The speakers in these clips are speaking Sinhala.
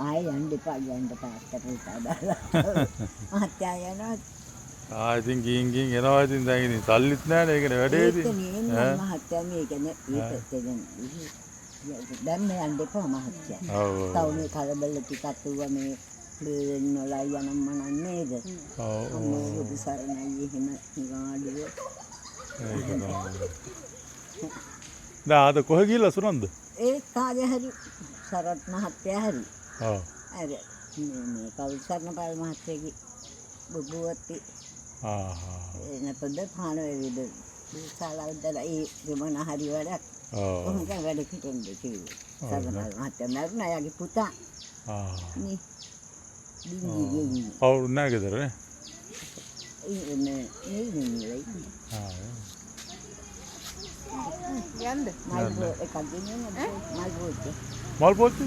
ආය යන්න එපා යන්න පාස්ටර් උදාලා මහත්තයා යනවා ඉතින් ගින් එනවා ඉතින් දැන් ඉතින් සල්ලිත් නැහැ ඒකනේ වැඩේ ඉතින් ඈ මහත්තයා මේකනේ දැන් මේ යන්න එපා මහත්තයා. තව මේ කලබල ටිකක් තුවා මේ නෝලයි යනම් මනන් නේද? ඔව් ඔව් සරණයි එහෙම නිවාඩුව. දැන් ආද කොහෙ ගිහලා සුනන්ද? ඒ කාගේ හරි සරත් මහත්තයා හරි. ඔව්. අර මේ කවුසර්ණ පාල මහත්තයාගේ බුබුවත්ටි නැත්නම් පාන වේවිද ශාලාවදලා ඒ දෙමන හරි වැඩක් කොහොමද වැඩ කිටෙන්නේ කිව්වේ සරණල් මහත්තයා මරුණා යාගේ පුතා නේ දින්දි ඔව් නෑ ගෙදර නේ නේ යන්න මල් එකක් ගෙනියන්න මල් පොච්චි මල් පොච්චි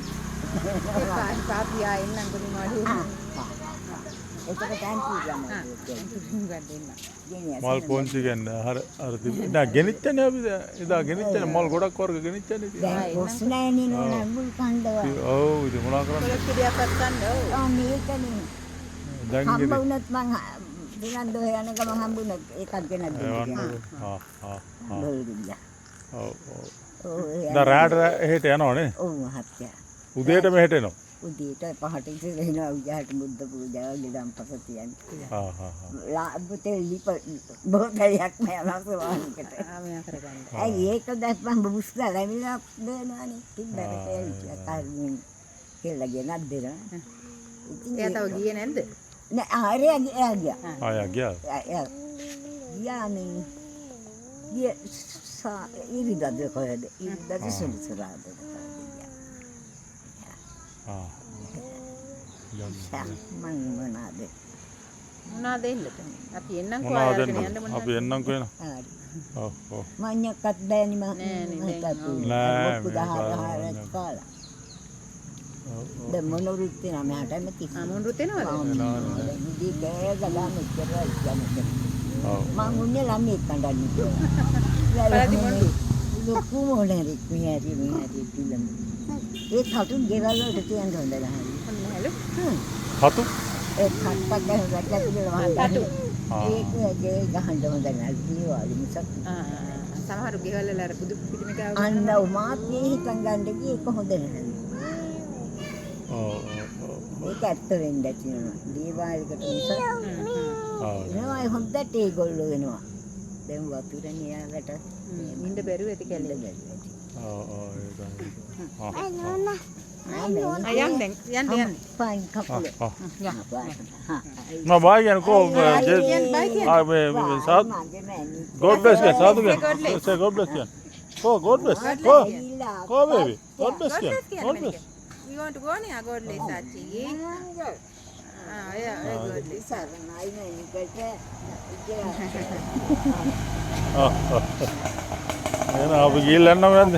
පාපියා එන්නම් ගොනි මාළු ඒක ටැන්කි ගන්න මල් පොන්චි ගන්න අර නෑ ගෙනිච්චනේ අපි එදා ගෙනිච්චනේ මල් ගොඩක් වර්ග ගෙනිච්චනේ දැන් කොස් නෑනේ නෝනා මුල් කණ්ඩවා ඔව් ඉතින් මොනා කරන්නේ පොලොක්කඩියක් අත්කන්න ඔව් මේකනේ දැන් හම්බ වුණත් මං දිනන් දෝ යන ගමන් හම්බුණත් ඒකක් ගෙනත් දෙන්න ඔව් දැන් රාඩ එහෙට යනවනේ ඔව් මහත්තයා උදේට මෙහෙට එනවා උදේට පහට ඉඳලා එනවා උදේට බුද්ධ පූජාව ගෙදම්පස තියන්නේ පුතේ ලිප බෝතලයක් මම සවානිකට ආමයා කරගන්න ඇයි ඒක දැක්වම් බුස්ලා ලැබිලා දෙනවනේ තිබ්බට කාර්මින් කියලා ගෙනත් දෙනවා ඉතින් එයා තව ගියේ නැද්ද නෑ ආරේ ගියා ගියානේ ඉරිදා කොහෙද ඉරිදා සුනිසුරාද මං මොනවාද එන්නද අපි එන්නම් කොහාට යන්න මොනවාද අපි එන්නම් කොහෙන හරි ඔව් ඔව් මඤ්ඤක්වත් බෑනි මම නෑ කාලා දැන් මොනරුත් වෙනා මෙහාට එමෙති මොනරුත් එනවද දී බෑ ගලන්න ඉතරයි යන්නේ ඔව් මං උන්නේ ළමයි කණ්ඩායම් ලොකු මොනේ මෙහාරි පිළම ඒ කටුන් ගෙවල් වලට තියන්න හොඳ නැහැ අන්නහලු කටු ඒ කට්ටක් ගහලා රැකලා තිබුණා මහා කටු ඒක ගේ ගහන්න හොඳ නැහැ කීවාලු මිසක් සමහර ගෙවල් වල අර පුදු පිටිම ගාව අන්න මාත් මේ හිතන් ගන්න ගියේ ඒක හොඳ නැහැ ඒක ඇත්ත වෙන්න තියෙනවා දීවාලයකට මිසක් නෑ හොඳට ඒගොල්ලෝ වෙනවා දැන් වතුර නියාලට නින්ද බැරුව ඇති කැල්ල බැරුව යන්න fine couple no bye and go God bless you sadhu say God bless you God bless go baby God bless you God bless you want to go near God bless achi yeah God bless saranai nenikata එන අපි ගිහින් යන්න ඕනද